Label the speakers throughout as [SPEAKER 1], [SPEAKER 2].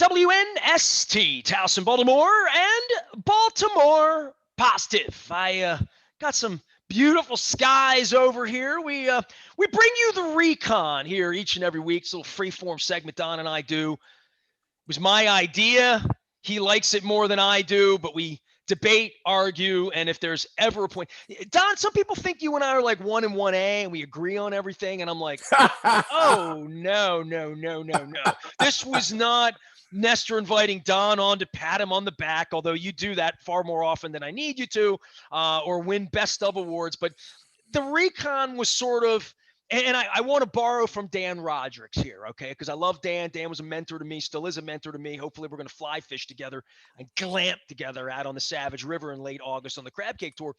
[SPEAKER 1] WNST, Towson, Baltimore, and Baltimore Positive. I got some beautiful skies over here. We bring you the Recon here each and every week. It's a little free-form segment Don and I do. It was my idea. He likes it more than I do, but we debate, argue, and if there's ever a point. Don, some people think you and I are like 1 and 1A and we agree on everything, and I'm like, oh, no. This was not Nestor inviting Don on to pat him on the back, although you do that far more often than I need you to, or win best of awards. But the Recon was sort of, and I want to borrow from Dan Roderick's here, okay? Because I love Dan. Dan was a mentor to me, still is a mentor to me. Hopefully we're going to fly fish together and glamp together out on the Savage River in late August on the Crab Cake Tour.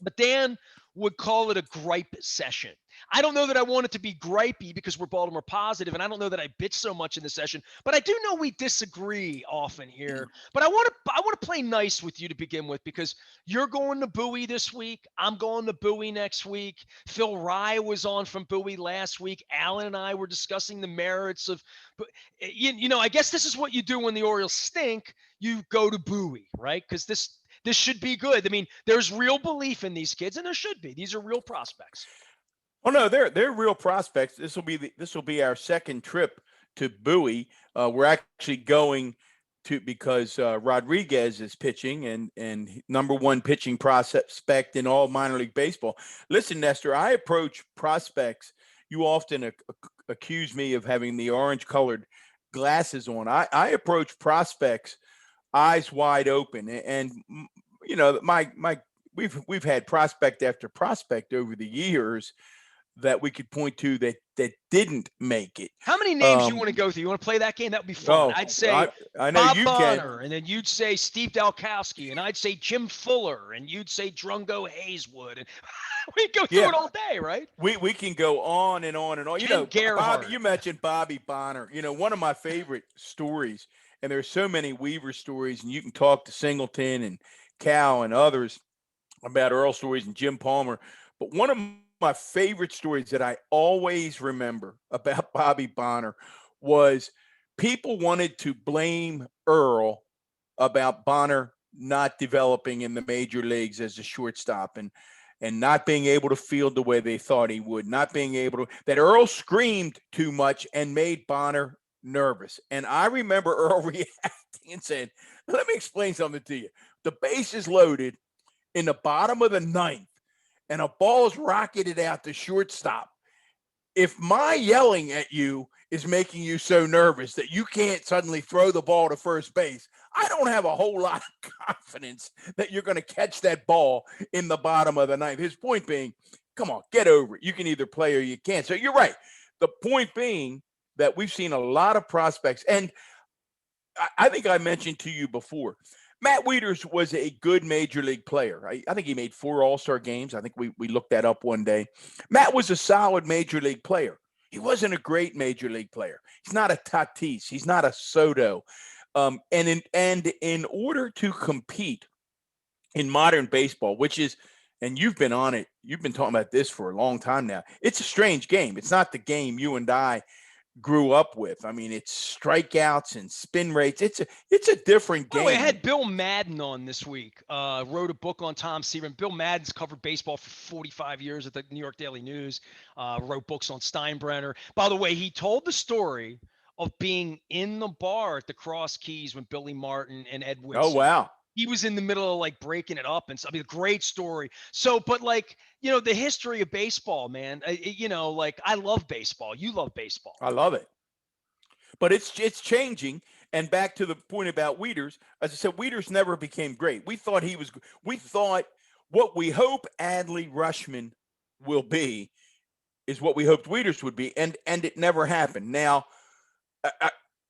[SPEAKER 1] But Dan would call it a gripe session. I don't know that I want it to be gripey because we're Baltimore Positive, and I don't know that I bitch so much in the session, but I do know we disagree often here. But I want to play nice with you to begin with, because you're going to Bowie this week. I'm going to Bowie next week. Phil Rye was on from Bowie last week. Alan and I were discussing the merits of, I guess this is what you do when the Orioles stink. You go to Bowie, right? Because this should be good. I mean, there's real belief in these kids, and there should be. These are real prospects.
[SPEAKER 2] Oh no, they're real prospects. This will be our second trip to Bowie. We're actually going to because Rodriguez is pitching and number one pitching prospect in all minor league baseball. Listen, Nestor, I approach prospects. You often accuse me of having the orange-colored glasses on. I approach prospects eyes wide open, and we've had prospect after prospect over the years that we could point to that didn't make it.
[SPEAKER 1] How many names you want to go through? You want to play that game? That would be fun. I'd say
[SPEAKER 2] I know
[SPEAKER 1] Bob
[SPEAKER 2] you
[SPEAKER 1] Bonner,
[SPEAKER 2] can.
[SPEAKER 1] and then you'd say Steve Dalkowski, and I'd say Jim Fuller, and you'd say Drungo Hayeswood, and we go through it all day, right?
[SPEAKER 2] We can go on and on and on.
[SPEAKER 1] Gerhardt.
[SPEAKER 2] You mentioned Bobby Bonner. One of my favorite stories, and there's so many Weaver stories, and you can talk to Singleton and Cal and others about Earl stories and Jim Palmer. But one of my favorite stories that I always remember about Bobby Bonner was people wanted to blame Earl about Bonner not developing in the major leagues as a shortstop and not being able to field the way they thought he would, not being able to, that Earl screamed too much and made Bonner nervous. And I remember Earl reacting and saying, let me explain something to you. The base is loaded in the bottom of the ninth, and a ball is rocketed out to shortstop. If my yelling at you is making you so nervous that you can't suddenly throw the ball to first base, I don't have a whole lot of confidence that you're going to catch that ball in the bottom of the ninth. His point being, come on, get over it. You can either play or you can't. So you're right. The point being that we've seen a lot of prospects, and I think I mentioned to you before, Matt Wieters was a good major league player. I think he made 4 All-Star games. I think we looked that up one day. Matt was a solid major league player. He wasn't a great major league player. He's not a Tatis. He's not a Soto. And in order to compete in modern baseball, which is, and you've been on it, you've been talking about this for a long time now. It's a strange game. It's not the game you and I grew up with. I mean, it's strikeouts and spin rates. It's a different game.
[SPEAKER 1] Oh, I had Bill Madden on this week. Wrote a book on Tom Seaver. Bill Madden's covered baseball for 45 years at the New York Daily News. Wrote books on Steinbrenner. By the way, he told the story of being in the bar at the Cross Keys when Billy Martin and Ed Whitson.
[SPEAKER 2] Oh, wow.
[SPEAKER 1] He was in the middle of like breaking it up and stuff. I mean, a great story. So, but like, the history of baseball, man, like I love baseball. You love baseball.
[SPEAKER 2] I love it. But it's changing. And back to the point about Wieters, as I said, Wieters never became great. We thought what we hope Adley Rushman will be is what we hoped Wieters would be. And it never happened. Now,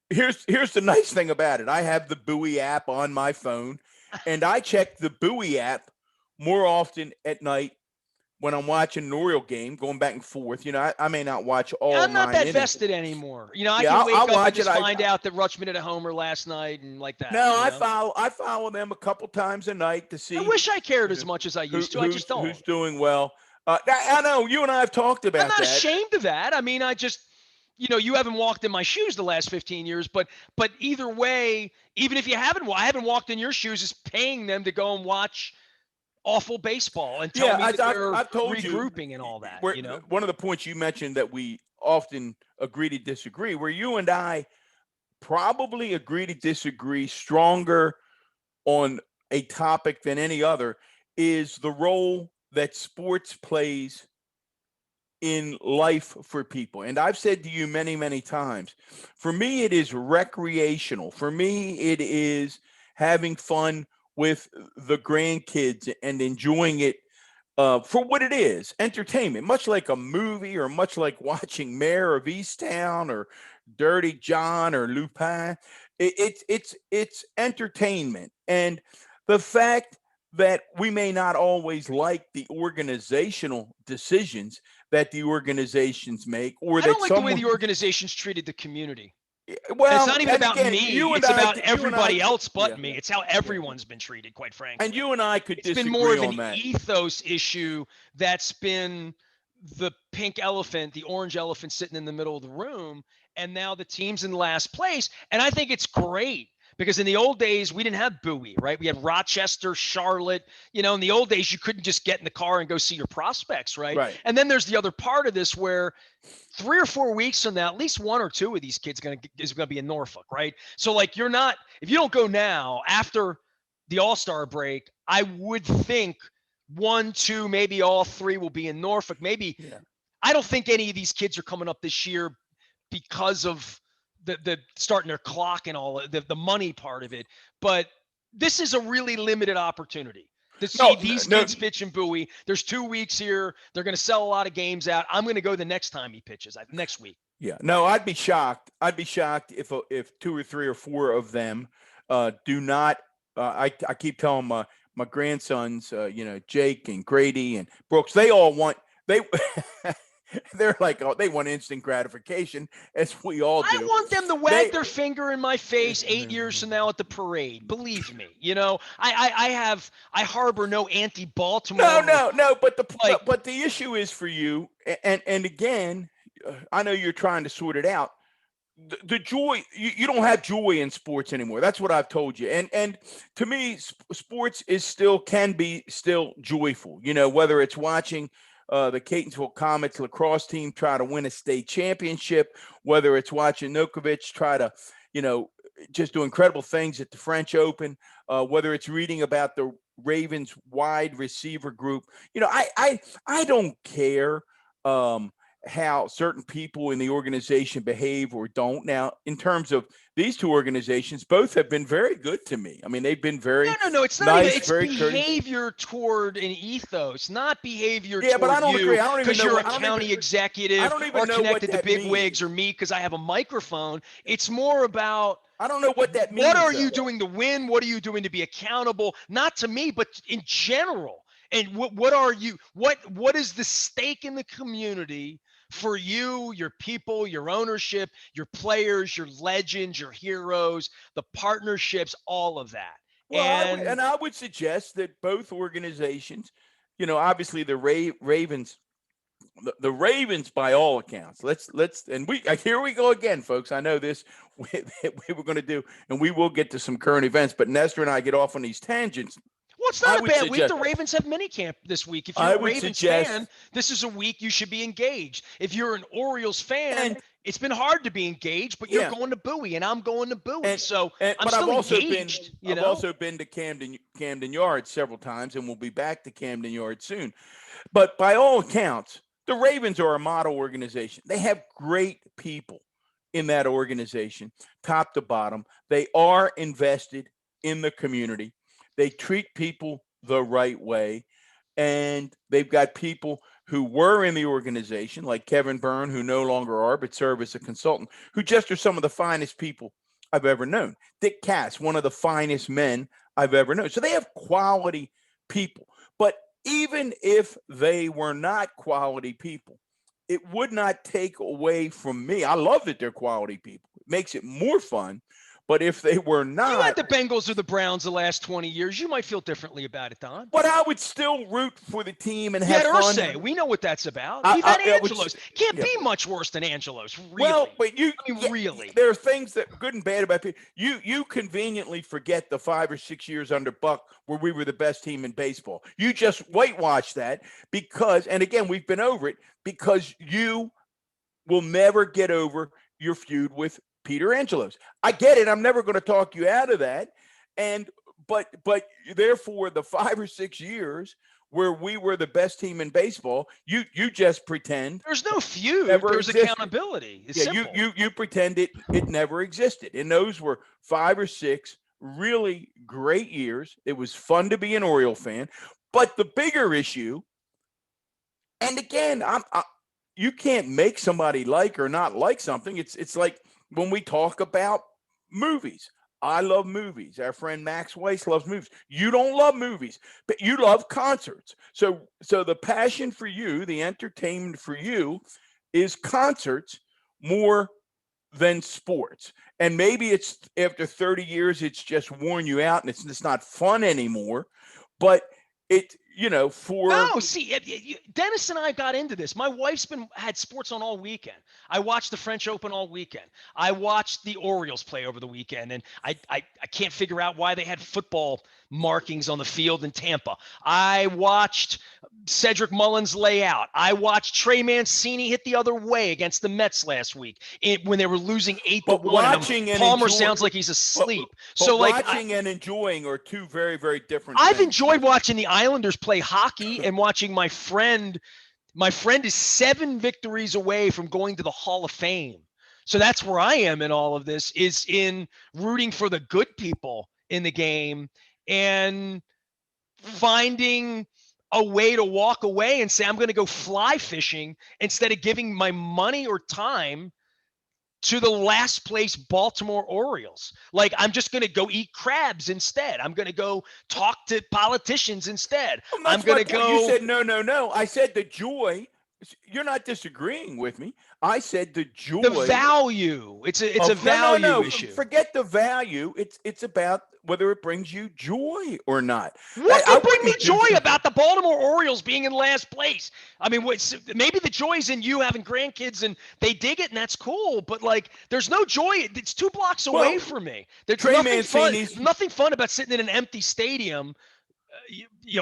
[SPEAKER 2] here's the nice thing about it. I have the Bowie app on my phone, and I check the Bowie app more often at night when I'm watching an Oriole game, going back and forth. I may not watch all 9
[SPEAKER 1] I'm not that
[SPEAKER 2] innings.
[SPEAKER 1] vested anymore. I can wake up and just find out that Rutschman hit a homer last night and like that.
[SPEAKER 2] No, I follow them a couple times a night to see.
[SPEAKER 1] I wish I cared as much as I used to. I just don't.
[SPEAKER 2] Who's doing well. I know you and I have talked about that.
[SPEAKER 1] I'm not ashamed of that. I mean, I just you haven't walked in my shoes the last 15 years, but either way, even if I haven't walked in your shoes, is paying them to go and watch awful baseball and tell
[SPEAKER 2] Yeah,
[SPEAKER 1] me that they're
[SPEAKER 2] I've told you,
[SPEAKER 1] regrouping and all that,
[SPEAKER 2] where one of the points you mentioned that we often agree to disagree, where you and I probably agree to disagree stronger on a topic than any other, is the role that sports plays in life for people. And I've said to you many, many times, for me, it is recreational. For me, it is having fun with the grandkids and enjoying it for what it is, entertainment, much like a movie or much like watching Mayor of Easttown or Dirty John or Lupin. It's entertainment. And the fact that we may not always like the organizational decisions that the organizations make, or
[SPEAKER 1] I don't
[SPEAKER 2] that
[SPEAKER 1] like the way
[SPEAKER 2] someone,
[SPEAKER 1] the organization's treated the community. And it's
[SPEAKER 2] well,
[SPEAKER 1] not even
[SPEAKER 2] and
[SPEAKER 1] about
[SPEAKER 2] again,
[SPEAKER 1] me. It's about everybody else but
[SPEAKER 2] yeah,
[SPEAKER 1] me. It's how everyone's been treated, quite
[SPEAKER 2] and
[SPEAKER 1] frankly.
[SPEAKER 2] you and I could
[SPEAKER 1] It's been more
[SPEAKER 2] disagree
[SPEAKER 1] of an
[SPEAKER 2] on that.
[SPEAKER 1] ethos issue that's been the pink elephant, the orange elephant sitting in the middle of the room. And now the team's in last place. And I think it's great because in the old days, we didn't have Bowie, right? We had Rochester, Charlotte. In the old days, you couldn't just get in the car and go see your prospects, right?
[SPEAKER 2] Right.
[SPEAKER 1] And then there's the other part of this where 3 or 4 weeks from now, at least 1 or 2 of these kids is gonna be in Norfolk, right? So like if you don't go now after the All-Star break, I would think 1, 2, maybe all 3 will be in Norfolk. Maybe
[SPEAKER 2] Yeah.
[SPEAKER 1] I don't think any of these kids are coming up this year because of the starting their clock and all the money part of it. But this is a really limited opportunity to see
[SPEAKER 2] No,
[SPEAKER 1] these
[SPEAKER 2] no,
[SPEAKER 1] kids pitch in Bowie. There's 2 weeks here. They're going to sell a lot of games out. I'm going to go the next time he pitches, next week.
[SPEAKER 2] yeah, no, I'd be shocked. I'd be shocked if 2 or 3 or 4 of them do not. I keep telling my grandsons, Jake and Grady and Brooks, they all want they. They're like, oh, they want instant gratification, as we all
[SPEAKER 1] I
[SPEAKER 2] do.
[SPEAKER 1] want them to wag
[SPEAKER 2] They,
[SPEAKER 1] their finger in my face 8 years from now at the parade. Believe me, I harbor no
[SPEAKER 2] no,
[SPEAKER 1] anti-Baltimore.
[SPEAKER 2] no, no. But
[SPEAKER 1] Like,
[SPEAKER 2] the issue is for you, and again, I know you're trying to sort it out. The joy, you don't have joy in sports anymore. That's what I've told you. And to me, sports can be still joyful. Whether it's watching the Catonsville Comets lacrosse team try to win a state championship, whether it's watching Nokovic try to, just do incredible things at the French Open, whether it's reading about the Ravens wide receiver group. I don't care. How certain people in the organization behave or don't. Now, in terms of these 2 organizations, both have been very good to me. I mean, they've been very
[SPEAKER 1] no. It's not
[SPEAKER 2] nice,
[SPEAKER 1] even. It's
[SPEAKER 2] very courteous.
[SPEAKER 1] behavior toward an ethos, not behavior
[SPEAKER 2] Yeah, but I
[SPEAKER 1] toward
[SPEAKER 2] don't
[SPEAKER 1] you
[SPEAKER 2] agree. I don't even
[SPEAKER 1] because
[SPEAKER 2] know.
[SPEAKER 1] you're a
[SPEAKER 2] I don't
[SPEAKER 1] county
[SPEAKER 2] even. I
[SPEAKER 1] executive
[SPEAKER 2] don't even
[SPEAKER 1] or
[SPEAKER 2] know what
[SPEAKER 1] connected to
[SPEAKER 2] that
[SPEAKER 1] big
[SPEAKER 2] means.
[SPEAKER 1] wigs or me because I have a microphone. It's more about.
[SPEAKER 2] I don't know what that means.
[SPEAKER 1] What are you doing to win? What are you doing to be accountable? Not to me, but in general. And what are you? What is the stake in the community for you, your people, your ownership, your players, your legends, your heroes, the partnerships, all of that?
[SPEAKER 2] Well,
[SPEAKER 1] And
[SPEAKER 2] I would suggest that both organizations, obviously the Ravens. The Ravens, by all accounts, let's and we here we go again, folks. I know this we were going to do, and we will get to some current events. But Nestor and I get off on these tangents.
[SPEAKER 1] well, it's
[SPEAKER 2] I
[SPEAKER 1] not a
[SPEAKER 2] would
[SPEAKER 1] bad week.
[SPEAKER 2] suggest.
[SPEAKER 1] The Ravens have minicamp this week. If
[SPEAKER 2] I
[SPEAKER 1] you're a
[SPEAKER 2] would
[SPEAKER 1] Ravens fan,
[SPEAKER 2] suggest,
[SPEAKER 1] this is a week you should be engaged. If you're an Orioles fan,
[SPEAKER 2] and
[SPEAKER 1] it's been hard to be engaged, but you're
[SPEAKER 2] yeah,
[SPEAKER 1] going to Bowie and I'm going to Bowie.
[SPEAKER 2] and
[SPEAKER 1] So I'm
[SPEAKER 2] but
[SPEAKER 1] still engaged,
[SPEAKER 2] I've also been to Camden Yards several times, and we'll be back to Camden Yards soon. But by all accounts, the Ravens are a model organization. They have great people in that organization, top to bottom. They are invested in the community. They treat people the right way. And they've got people who were in the organization, like Kevin Byrne, who no longer are, but serve as a consultant, who just are some of the finest people I've ever known. Dick Cass, one of the finest men I've ever known. So they have quality people. But even if they were not quality people, it would not take away from me. I love that they're quality people. It makes it more fun. But if they were
[SPEAKER 1] If you had
[SPEAKER 2] not,
[SPEAKER 1] the Bengals or the Browns the last 20 years, you might feel differently about it, Don.
[SPEAKER 2] but I would still root for the team and
[SPEAKER 1] You
[SPEAKER 2] have
[SPEAKER 1] had
[SPEAKER 2] fun.
[SPEAKER 1] Ursay. We know what that's about. You've had
[SPEAKER 2] I would,
[SPEAKER 1] Angelos. Can't
[SPEAKER 2] yeah.
[SPEAKER 1] be much worse than Angelos,
[SPEAKER 2] Well,
[SPEAKER 1] really.
[SPEAKER 2] but
[SPEAKER 1] I mean,
[SPEAKER 2] yeah,
[SPEAKER 1] really.
[SPEAKER 2] there are things that good and bad about people. You conveniently forget the 5 or 6 years under Buck where we were the best team in baseball. You just whitewash that because, and again, we've been over it because you will never get over your feud with Peter Angelos. I get it. I'm never going to talk you out of that. And but therefore the 5 or 6 years where we were the best team in baseball, you just pretend
[SPEAKER 1] There's no feud.
[SPEAKER 2] never
[SPEAKER 1] There's
[SPEAKER 2] existed.
[SPEAKER 1] accountability. It's
[SPEAKER 2] Yeah,
[SPEAKER 1] simple.
[SPEAKER 2] you pretend it never existed. And those were 5 or 6 really great years. It was fun to be an Oriole fan. But the bigger issue, and again, you can't make somebody like or not like something. It's like when we talk about movies. I love movies. Our friend Max Weiss loves movies. You don't love movies, but you love concerts. So the passion for you, the entertainment for you, is concerts more than sports. And maybe it's after 30 years, it's just worn you out and it's not fun anymore. But it, for
[SPEAKER 1] No, see, Dennis and I got into this. My wife's had sports on all weekend. I watched the French Open all weekend. I watched the Orioles play over the weekend, and I can't figure out why they had football markings on the field in Tampa. I watched Cedric Mullins lay out. I watched Trey Mancini hit the other way against the Mets last week when they were losing 8-1.
[SPEAKER 2] but watching and
[SPEAKER 1] Palmer
[SPEAKER 2] enjoy,
[SPEAKER 1] sounds like he's asleep.
[SPEAKER 2] but
[SPEAKER 1] So
[SPEAKER 2] watching and enjoying are two very, very different
[SPEAKER 1] I've
[SPEAKER 2] things.
[SPEAKER 1] enjoyed watching the Islanders play hockey and watching my friend. My friend is 7 victories away from going to the Hall of Fame. So that's where I am in all of this, is in rooting for the good people in the game and finding a way to walk away and say, I'm going to go fly fishing instead of giving my money or time to the last place Baltimore Orioles. Like, I'm just going to go eat crabs instead. I'm going to go talk to politicians instead. I'm going to go.
[SPEAKER 2] You said no. I said the joy. You're not disagreeing with me. I said the joy.
[SPEAKER 1] The value. It's a value issue.
[SPEAKER 2] Forget the value. It's about whether it brings you joy or not.
[SPEAKER 1] What could bring me joy about the Baltimore Orioles being in last place? I mean, maybe the joy is in you having grandkids and they dig it and that's cool. But like, there's no joy. It's 2 blocks away from me. There's nothing fun about sitting in an empty stadium,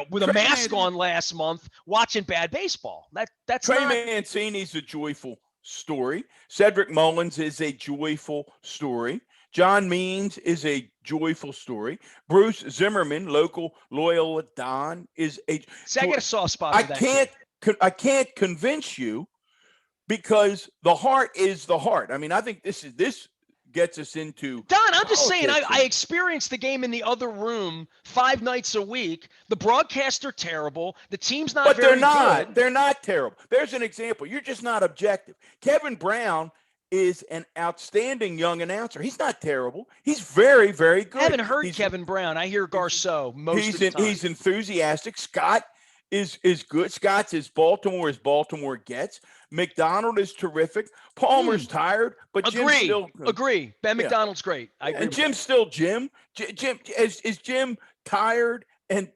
[SPEAKER 1] with a mask on last month watching bad baseball. That's
[SPEAKER 2] Trey Mancini's a joyful story. Cedric Mullins is a joyful story. John Means is a joyful story. Bruce Zimmerman, local loyal Don, is a.
[SPEAKER 1] See, I got a soft spot for that.
[SPEAKER 2] I can't convince you because the heart is the heart. I mean, I think this gets us into
[SPEAKER 1] Don, I'm just saying, I experienced the game in the other room 5 nights a week. The broadcasts are terrible. The team's not very good.
[SPEAKER 2] But they're not terrible. There's an example. You're just not objective. Kevin Brown is an outstanding young announcer. He's not terrible. He's very, very good.
[SPEAKER 1] I haven't heard Kevin Brown. I hear Garceau most of the time.
[SPEAKER 2] He's enthusiastic. Scott is good. Scott's as Baltimore gets. McDonald is terrific. Palmer's tired, but Jim's still
[SPEAKER 1] agree. Ben McDonald's great. I agree.
[SPEAKER 2] And Jim's still Jim. Jim is Jim tired and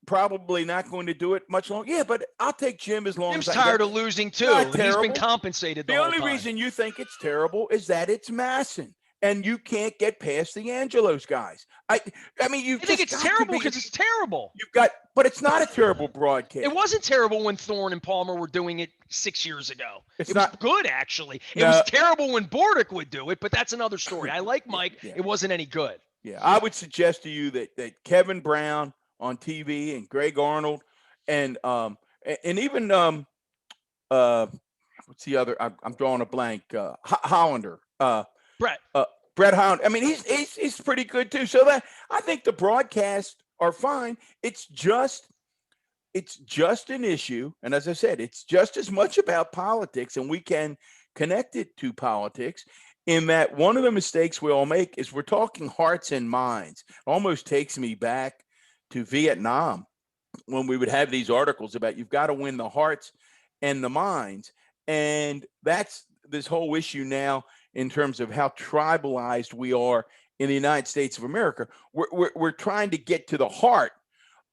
[SPEAKER 2] probably not going to do it much longer. Yeah, but I'll take Jim as long
[SPEAKER 1] Jim's
[SPEAKER 2] as
[SPEAKER 1] tired of losing too. He's been compensated.
[SPEAKER 2] The only reason you think it's terrible is that it's Masson. And you can't get past the Angelos guys. I mean,
[SPEAKER 1] think it's terrible because it's terrible.
[SPEAKER 2] But it's not a terrible broadcast.
[SPEAKER 1] It wasn't terrible when Thorne and Palmer were doing it 6 years ago. It was good, actually. It was terrible when Bordick would do it, but that's another story. I like Mike. Yeah. It wasn't any good.
[SPEAKER 2] Yeah, I would suggest to you that Kevin Brown on TV and Greg Arnold and even what's the other? I'm drawing a blank. Hollander. Brett Hound. I mean, he's pretty good too. So that I think the broadcasts are fine. It's just an issue, and as I said, it's just as much about politics, and we can connect it to politics. In that one of the mistakes we all make is we're talking hearts and minds. It almost takes me back to Vietnam when we would have these articles about you've got to win the hearts and the minds, and that's this whole issue now in terms of how tribalized we are in the United States of America. We're trying to get to the heart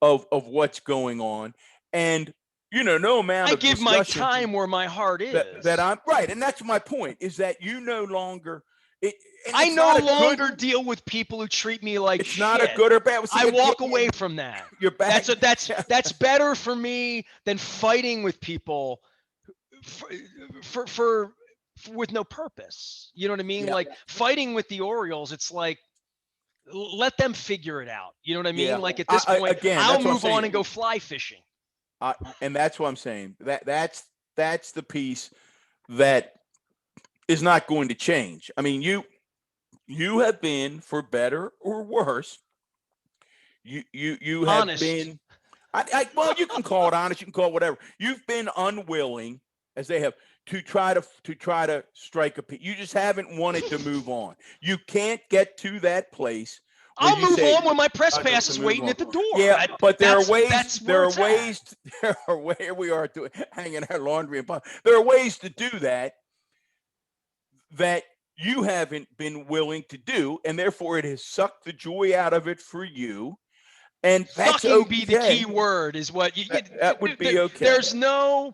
[SPEAKER 2] of what's going on. And, no amount
[SPEAKER 1] I
[SPEAKER 2] of
[SPEAKER 1] give my
[SPEAKER 2] discussion
[SPEAKER 1] time where my heart is.
[SPEAKER 2] that I'm right. And that's my point, is that you no longer,
[SPEAKER 1] I
[SPEAKER 2] it's
[SPEAKER 1] no
[SPEAKER 2] not a
[SPEAKER 1] longer
[SPEAKER 2] good,
[SPEAKER 1] deal with people who treat me like
[SPEAKER 2] it's
[SPEAKER 1] shit.
[SPEAKER 2] not a good or bad.
[SPEAKER 1] I walk away from that.
[SPEAKER 2] You're back.
[SPEAKER 1] That's better for me than fighting with people for with no purpose. You know what I mean?
[SPEAKER 2] Yeah.
[SPEAKER 1] Like fighting with the Orioles, it's like let them figure it out. You know what I mean?
[SPEAKER 2] Yeah.
[SPEAKER 1] Like at this point,
[SPEAKER 2] Again,
[SPEAKER 1] I'll
[SPEAKER 2] that's what I'm
[SPEAKER 1] move on
[SPEAKER 2] saying.
[SPEAKER 1] and go fly fishing.
[SPEAKER 2] And that's what I'm saying. That's the piece that is not going to change. I mean, you have been, for better or worse, you have
[SPEAKER 1] Honest.
[SPEAKER 2] been. Well, you can call it honest. You can call it whatever. You've been unwilling, as they have, to try to strike a peace. You just haven't wanted to move on. You can't get to that place.
[SPEAKER 1] I'll move on when my press pass is waiting at the door.
[SPEAKER 2] Yeah, but there are ways.
[SPEAKER 1] There
[SPEAKER 2] are ways. We are hanging our laundry and there are ways to do that you haven't been willing to do, and therefore it has sucked the joy out of it for you. And that's
[SPEAKER 1] Sucking
[SPEAKER 2] okay.
[SPEAKER 1] be the key word, is what you.
[SPEAKER 2] That would be okay.
[SPEAKER 1] There's no.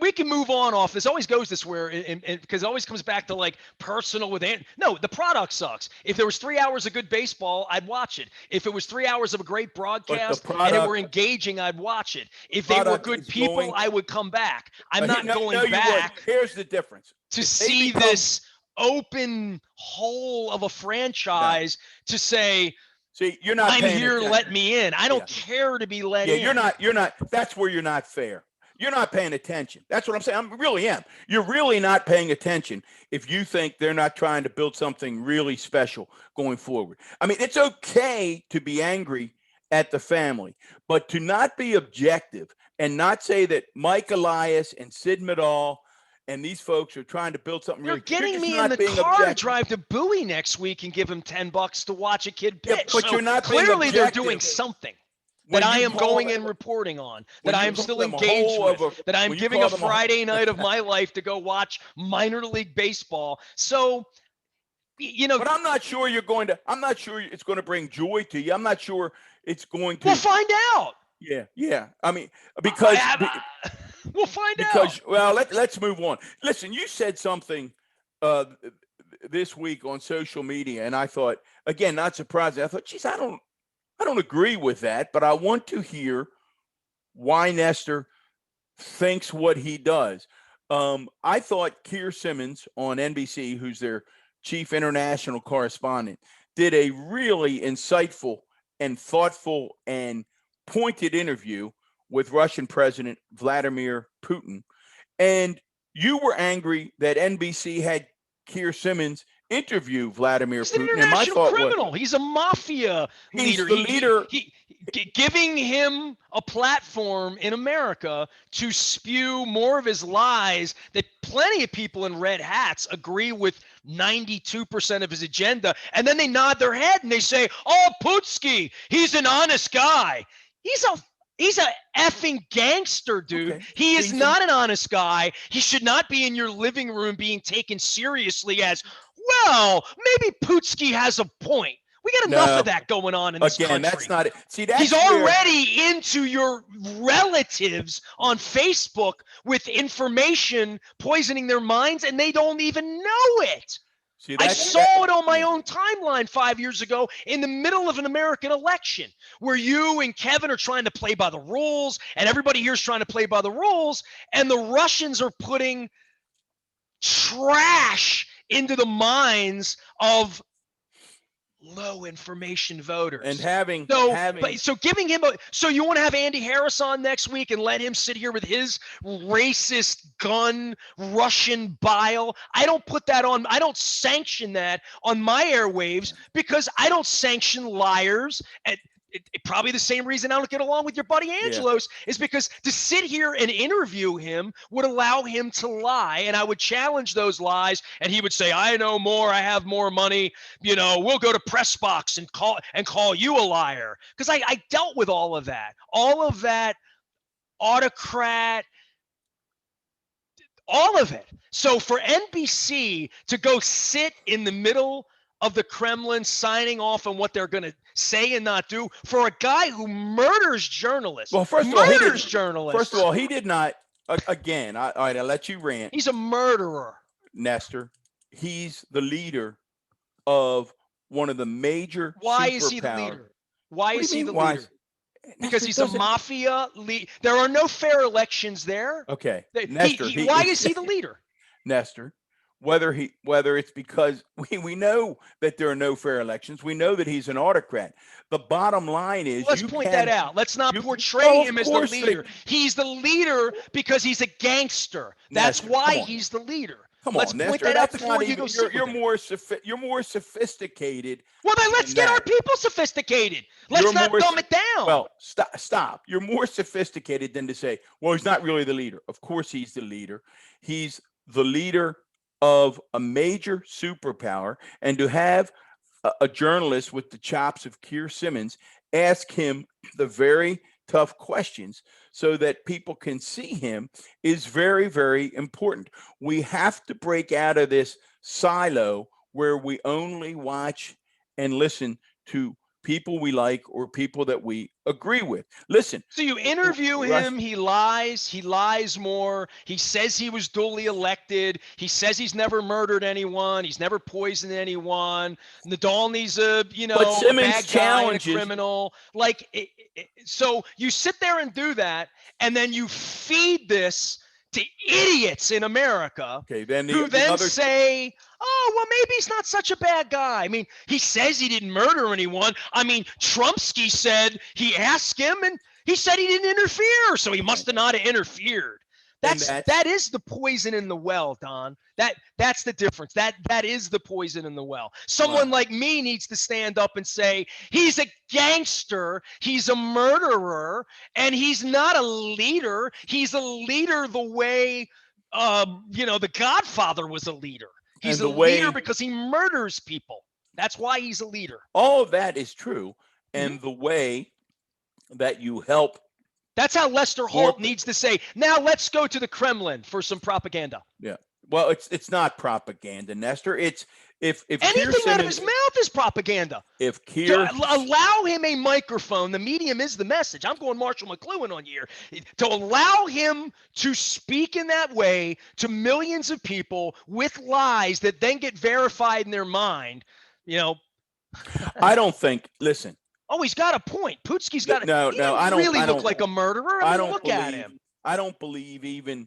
[SPEAKER 1] We can move on off this. Always goes this where, because it always comes back to like personal with no, the product sucks. If there was 3 hours of good baseball, I'd watch it. If it was 3 hours of a great broadcast and it were engaging, I'd watch it. If they were good people, I would come back. I'm not going back.
[SPEAKER 2] Here's the difference.
[SPEAKER 1] To see this open hole of a franchise to say,
[SPEAKER 2] see, you're not.
[SPEAKER 1] I'm here. Let me in. I don't care to be let in.
[SPEAKER 2] Yeah, you're not. That's where you're not fair. You're not paying attention. That's what I'm saying. I really am. You're really not paying attention if you think they're not trying to build something really special going forward. I mean, it's okay to be angry at the family, but to not be objective and not say that Mike Elias and Sid Medall and these folks are trying to build something really.
[SPEAKER 1] You're getting me in the car to drive to Bowie next week and give him $10 to watch a kid pitch.
[SPEAKER 2] Yeah, but
[SPEAKER 1] so
[SPEAKER 2] you're not
[SPEAKER 1] clearly they're doing something that I am going and reporting on, that I am still engaged with, that I'm giving a Friday night of my life to go watch minor league baseball. So,
[SPEAKER 2] but I'm not sure I'm not sure it's going to bring joy to you. I'm not sure it's going to.
[SPEAKER 1] We'll find out.
[SPEAKER 2] Yeah. I mean, because
[SPEAKER 1] we'll find out.
[SPEAKER 2] Well, let's move on. Listen, you said something this week on social media, and I thought, again, not surprising. I thought, geez, I don't agree with that, but I want to hear why Nestor thinks what he does. I thought Keir Simmons on NBC, who's their chief international correspondent, did a really insightful and thoughtful and pointed interview with Russian President Vladimir Putin. And you were angry that NBC had Keir Simmons interview Vladimir Putin.
[SPEAKER 1] He's an international criminal. He's a mafia leader.
[SPEAKER 2] He's the leader.
[SPEAKER 1] Giving him a platform in America to spew more of his lies that plenty of people in red hats agree with 92% of his agenda. And then they nod their head and they say, oh, Putski, he's an honest guy. He's a effing gangster, dude. Okay. He is not an honest guy. He should not be in your living room being taken seriously as, well, maybe Putski has a point. We got enough of that going on in this country.
[SPEAKER 2] Again, that's not it. See,
[SPEAKER 1] he's already into your relatives on Facebook with information poisoning their minds, and they don't even know it. See, I saw it on my own timeline 5 years ago in the middle of an American election where you and Kevin are trying to play by the rules, and everybody here is trying to play by the rules, and the Russians are putting trash into the minds of low information voters.
[SPEAKER 2] And
[SPEAKER 1] so giving him so you want to have Andy Harris on next week and let him sit here with his racist gun Russian bile? I don't put that on. I don't sanction that on my airwaves because I don't sanction liars. And probably the same reason I don't get along with your buddy Angelos is because to sit here and interview him would allow him to lie, and I would challenge those lies, and he would say, I know more, I have more money, we'll go to press box and call you a liar. Because I dealt with all of that autocrat, All of it. So for NBC to go sit in the middle of the Kremlin signing off on what they're going to say and not do for a guy who murders journalists.
[SPEAKER 2] Well, first of all, he did not. Again, all right, I'll let you rant.
[SPEAKER 1] He's a murderer.
[SPEAKER 2] Nestor, he's the leader of one of the major
[SPEAKER 1] Why
[SPEAKER 2] superpowers.
[SPEAKER 1] Is he the leader? Why is he the
[SPEAKER 2] Why?
[SPEAKER 1] leader? Because he's a mafia leader. There are no fair elections there.
[SPEAKER 2] Okay. Nestor,
[SPEAKER 1] why is he the leader?
[SPEAKER 2] Nestor, whether it's because we know that there are no fair elections, we know that he's an autocrat. The bottom line is,
[SPEAKER 1] let's point that out. Let's not portray him as the leader. He's the leader because he's a gangster. That's why he's the leader. Let's point that out before you go.
[SPEAKER 2] You're more sophisticated.
[SPEAKER 1] Well, then let's get our people sophisticated. Let's not dumb it down.
[SPEAKER 2] Well, stop. You're more sophisticated than to say, well, he's not really the leader. Of course, he's the leader. He's the leader of a major superpower, and to have a journalist with the chops of Keir Simmons ask him the very tough questions so that people can see him is very, very important. We have to break out of this silo where we only watch and listen to people we like or people that we agree with. Listen.
[SPEAKER 1] So you interview him, he lies more. He says he was duly elected. He says he's never murdered anyone. He's never poisoned anyone. Navalny's a bad guy and a criminal. So you sit there and do that, and then you feed this to idiots in America who then say, oh, well, maybe he's not such a bad guy. I mean, he says he didn't murder anyone. I mean, Trumpsky said he asked him and he said he didn't interfere. So he must have not interfered. That is the poison in the well, Don. That's the difference. That is the poison in the well. Someone like me needs to stand up and say, he's a gangster, he's a murderer, and he's not a leader. He's a leader the way the Godfather was a leader. He's a leader because he murders people. That's why he's a leader.
[SPEAKER 2] All of that is true. And the way that you help.
[SPEAKER 1] That's how Lester Holt needs to say, now let's go to the Kremlin for some propaganda.
[SPEAKER 2] Yeah. Well, it's not propaganda, Nestor. It's if
[SPEAKER 1] anything out of his mouth is propaganda.
[SPEAKER 2] If Keir
[SPEAKER 1] allow him a microphone, the medium is the message. I'm going Marshall McLuhan on you here. To allow him to speak in that way to millions of people with lies that then get verified in their mind,
[SPEAKER 2] I don't think. Listen.
[SPEAKER 1] Oh, he's got a point. Putski's got
[SPEAKER 2] no. I don't
[SPEAKER 1] really look like a murderer. I don't look at him.
[SPEAKER 2] I don't believe even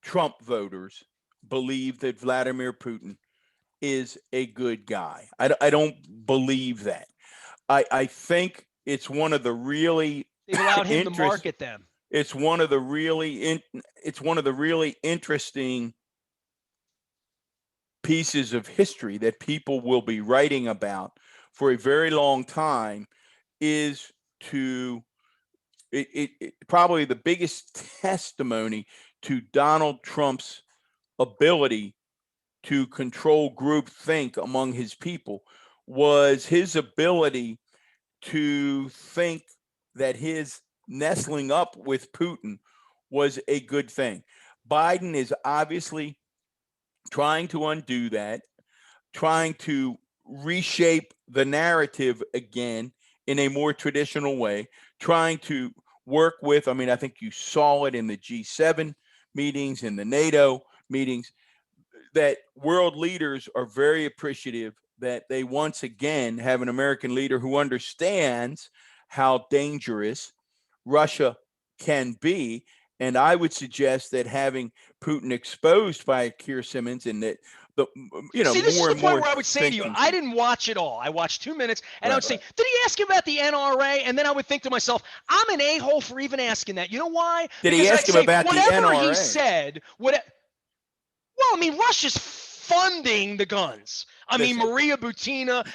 [SPEAKER 2] Trump voters believe that Vladimir Putin is a good guy. I don't believe that. I think it's one of the really
[SPEAKER 1] they've allowed him to market them.
[SPEAKER 2] It's one of the really interesting pieces of history that people will be writing about for a very long time. Is to probably the biggest testimony to Donald Trump's ability to control groupthink among his people was his ability to think that his nestling up with Putin was a good thing. Biden is obviously trying to undo that, trying to reshape the narrative again in a more traditional way, trying to work with, I think you saw it in the G7 meetings, in the NATO meetings, that world leaders are very appreciative that they once again have an American leader who understands how dangerous Russia can be. And I would suggest that having Putin exposed by Keir Simmons and that
[SPEAKER 1] this is the point where I would say to you, I didn't watch it all. I watched 2 minutes, and I would say, did he ask him about the NRA? And then I would think to myself, I'm an a-hole for even asking that. You know why?
[SPEAKER 2] Did he ask him about the NRA?
[SPEAKER 1] Whatever he said, Russia's funding the guns. Maria Butina.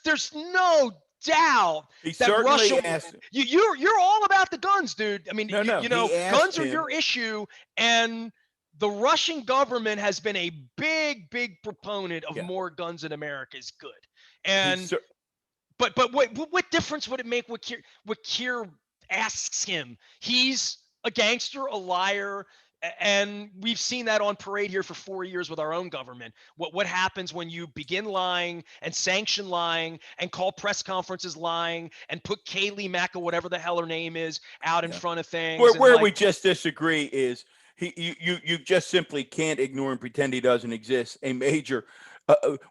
[SPEAKER 1] There's no doubt that Russia. You're all about the guns, dude. Guns are your issue, and the Russian government has been a big proponent of more guns in America is good. And but what difference would it make what Keir asks him? He's a gangster, a liar. And we've seen that on parade here for 4 years with our own government. What happens when you begin lying and sanction lying and call press conferences lying and put Kaylee Mack, or whatever the hell her name is, out in
[SPEAKER 2] Yeah.
[SPEAKER 1] front of things, and
[SPEAKER 2] Where we
[SPEAKER 1] like,
[SPEAKER 2] just disagree is you just simply can't ignore and pretend he doesn't exist. A major,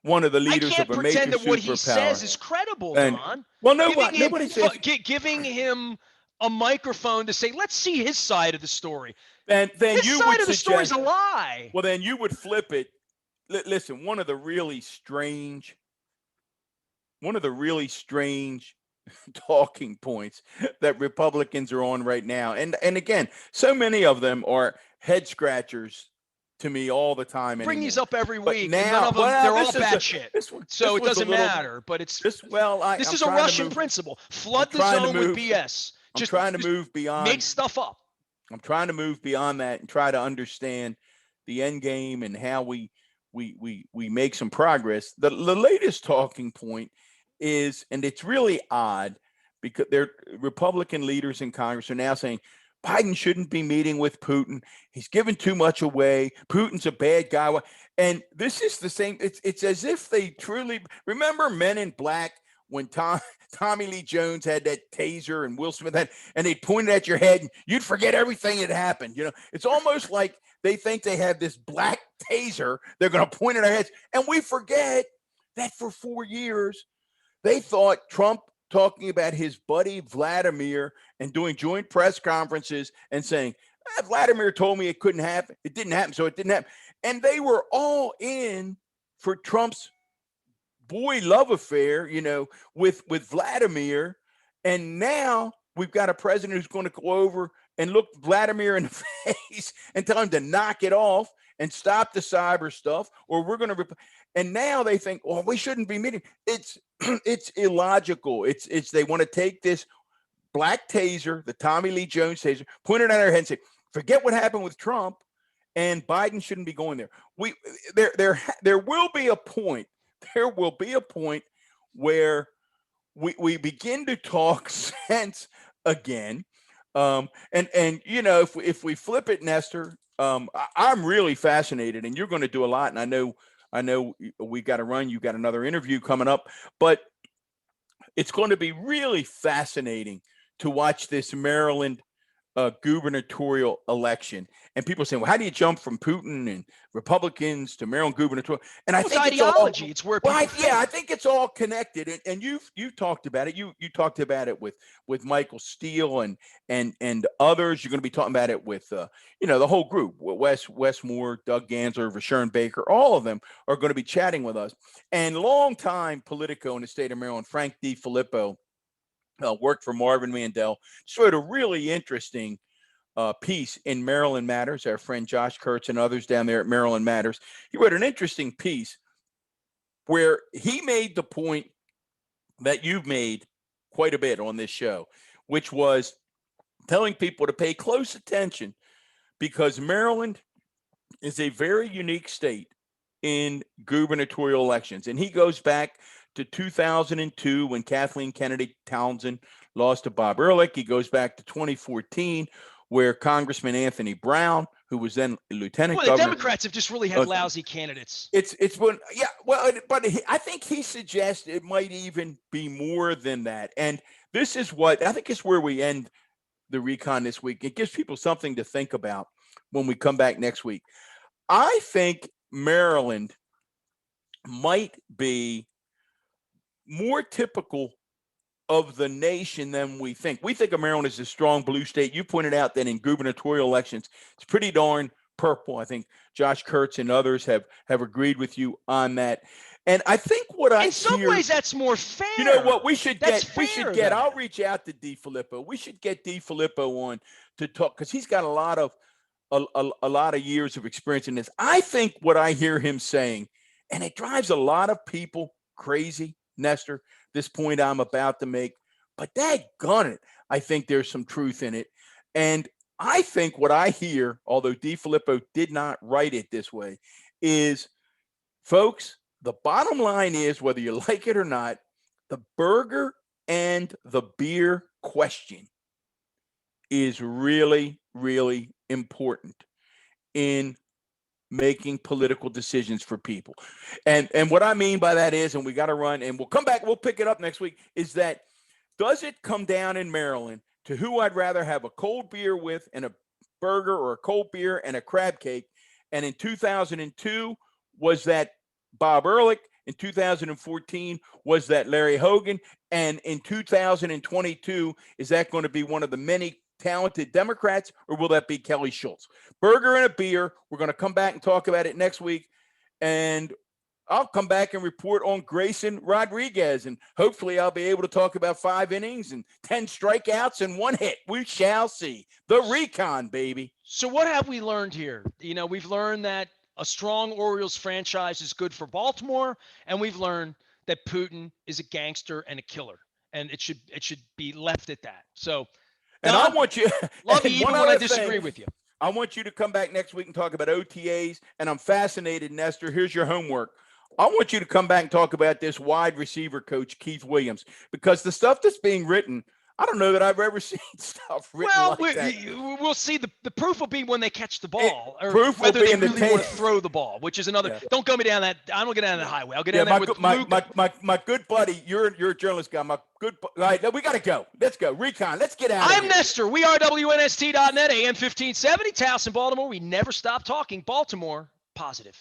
[SPEAKER 2] one of the
[SPEAKER 1] I
[SPEAKER 2] leaders of
[SPEAKER 1] can't
[SPEAKER 2] a major
[SPEAKER 1] pretend that what he
[SPEAKER 2] superpower,
[SPEAKER 1] says is credible,
[SPEAKER 2] and
[SPEAKER 1] Don.
[SPEAKER 2] well,
[SPEAKER 1] Giving him
[SPEAKER 2] nobody says.
[SPEAKER 1] giving him a microphone to say, let's see his side of the story.
[SPEAKER 2] Then
[SPEAKER 1] His
[SPEAKER 2] you
[SPEAKER 1] side
[SPEAKER 2] would
[SPEAKER 1] of the story is
[SPEAKER 2] suggest.
[SPEAKER 1] a lie.
[SPEAKER 2] Well, then you would flip it. Listen, one of the really strange talking points that Republicans are on right now. And again, so many of them are head scratchers to me all the time
[SPEAKER 1] Bring these
[SPEAKER 2] anymore.
[SPEAKER 1] up every
[SPEAKER 2] But
[SPEAKER 1] week, and none
[SPEAKER 2] now,
[SPEAKER 1] of them,
[SPEAKER 2] well,
[SPEAKER 1] they're all bad shit.
[SPEAKER 2] this
[SPEAKER 1] So it
[SPEAKER 2] was a
[SPEAKER 1] doesn't
[SPEAKER 2] little
[SPEAKER 1] matter. But
[SPEAKER 2] this well,
[SPEAKER 1] this
[SPEAKER 2] I'm
[SPEAKER 1] is a
[SPEAKER 2] trying to
[SPEAKER 1] Russian
[SPEAKER 2] move
[SPEAKER 1] principle.
[SPEAKER 2] I'm
[SPEAKER 1] Flood the
[SPEAKER 2] trying to
[SPEAKER 1] zone with
[SPEAKER 2] move
[SPEAKER 1] BS.
[SPEAKER 2] I'm trying to move
[SPEAKER 1] Make
[SPEAKER 2] beyond
[SPEAKER 1] stuff up.
[SPEAKER 2] I'm trying to move beyond that and try to understand the end game and how we make some progress. The latest talking point is, and it's really odd because they're Republican leaders in Congress are now saying Biden shouldn't be meeting with Putin. He's given too much away. Putin's a bad guy. And this is the same. It's as if they truly remember Men in Black when Tommy Lee Jones had that taser and Will Smith had, and they pointed at your head and you'd forget everything that happened. It's almost like they think they have this black taser. They're going to point at our heads. And we forget that for 4 years, they thought Trump talking about his buddy Vladimir and doing joint press conferences and saying, Vladimir told me it couldn't happen. It didn't happen. So it didn't happen. And they were all in for Trump's boy love affair, with Vladimir. And now we've got a president who's going to go over and look Vladimir in the face and tell him to knock it off and stop the cyber stuff, or we're going to. And now they think, well, we shouldn't be meeting. It's illogical. It's they want to take this black taser, the Tommy Lee Jones taser, point it at our head and say, forget what happened with Trump, and Biden shouldn't be going there. There will be a point. There will be a point where we begin to talk sense again. And if we flip it, Nestor, I'm really fascinated, and you're going to do a lot. And I know we got to run. You got another interview coming up, but it's going to be really fascinating to watch this Maryland gubernatorial election. And people saying, well, how do you jump from Putin and Republicans to Maryland gubernatorial? And I think
[SPEAKER 1] ideology. It's where people
[SPEAKER 2] I think it's all connected. And you've talked about it. You talked about it with Michael Steele and others. You're going to be talking about it with the whole group. Wes Moore, Doug Gansler, Vashern Baker, all of them are going to be chatting with us. And longtime Politico in the state of Maryland, Frank DiFilippo, worked for Marvin Mandel, just wrote a really interesting piece in Maryland Matters. Our friend Josh Kurtz and others down there at Maryland Matters, he wrote an interesting piece where he made the point that you've made quite a bit on this show, which was telling people to pay close attention because Maryland is a very unique state in gubernatorial elections. And he goes back to 2002 when Kathleen Kennedy Townsend lost to Bob Ehrlich. He goes back to 2014 where Congressman Anthony Brown, who was then lieutenant
[SPEAKER 1] the
[SPEAKER 2] governor.
[SPEAKER 1] Democrats have just really had lousy candidates.
[SPEAKER 2] It's when but I think he suggests it might even be more than that. And this is what I think is where we end the recon this week. It gives people something to think about when we come back next week. I think Maryland might be more typical of the nation than we think. We think of Maryland as a strong blue state. You pointed out that in gubernatorial elections, it's pretty darn purple. I think Josh Kurtz and others have agreed with you on that. And I think what I
[SPEAKER 1] in some ways that's more fair.
[SPEAKER 2] You know what we should
[SPEAKER 1] that's
[SPEAKER 2] get? We should get. I'll reach out to DiFilippo. We should get DiFilippo on to talk because he's got a lot of years of experience in this. I think what I hear him saying, and it drives a lot of people crazy, Nestor, this point I'm about to make, but daggone it, I think there's some truth in it. And I think what I hear, although DiFilippo did not write it this way, is, folks, the bottom line is, whether you like it or not, the burger and the beer question is really, really important. in making political decisions for people. And what I mean by that is, and we got to run, and we'll come back, we'll pick it up next week, is that does it come down in Maryland to who I'd rather have a cold beer with and a burger, or a cold beer and a crab cake? And in 2002, was that Bob Ehrlich? In 2014, was that Larry Hogan? And in 2022, is that going to be one of the many talented Democrats, or will that be Kelly Schultz? Burger and a beer. We're going to come back and talk about it next week. And I'll come back and report on Grayson Rodriguez, and hopefully I'll be able to talk about 5 innings and 10 strikeouts and 1 hit. We shall see. The Recon, baby.
[SPEAKER 1] So what have we learned here? We've learned that a strong Orioles franchise is good for Baltimore, and we've learned that Putin is a gangster and a killer, and it should be left at that. So,
[SPEAKER 2] and
[SPEAKER 1] Don,
[SPEAKER 2] I want you
[SPEAKER 1] love you even when I disagree with you.
[SPEAKER 2] I want you to come back next week and talk about OTAs, and I'm fascinated, Nestor. Here's your homework. I want you to come back and talk about this wide receiver coach, Keith Williams, because the stuff that's being written, I don't know that I've ever seen stuff written like that.
[SPEAKER 1] We'll see. The proof will be when they catch the ball, or
[SPEAKER 2] proof
[SPEAKER 1] whether
[SPEAKER 2] will be
[SPEAKER 1] they
[SPEAKER 2] in the
[SPEAKER 1] really want to throw the ball, which is another. Yeah. Don't go me down that. I don't get down that highway. I'll get down there with
[SPEAKER 2] my good buddy. You're a journalist guy. My good. Right, we got to go. Let's go. Recon. Let's get out.
[SPEAKER 1] I'm Nestor. We are WNST.net, AM 1570, Taos in Baltimore. We never stop talking Baltimore positive.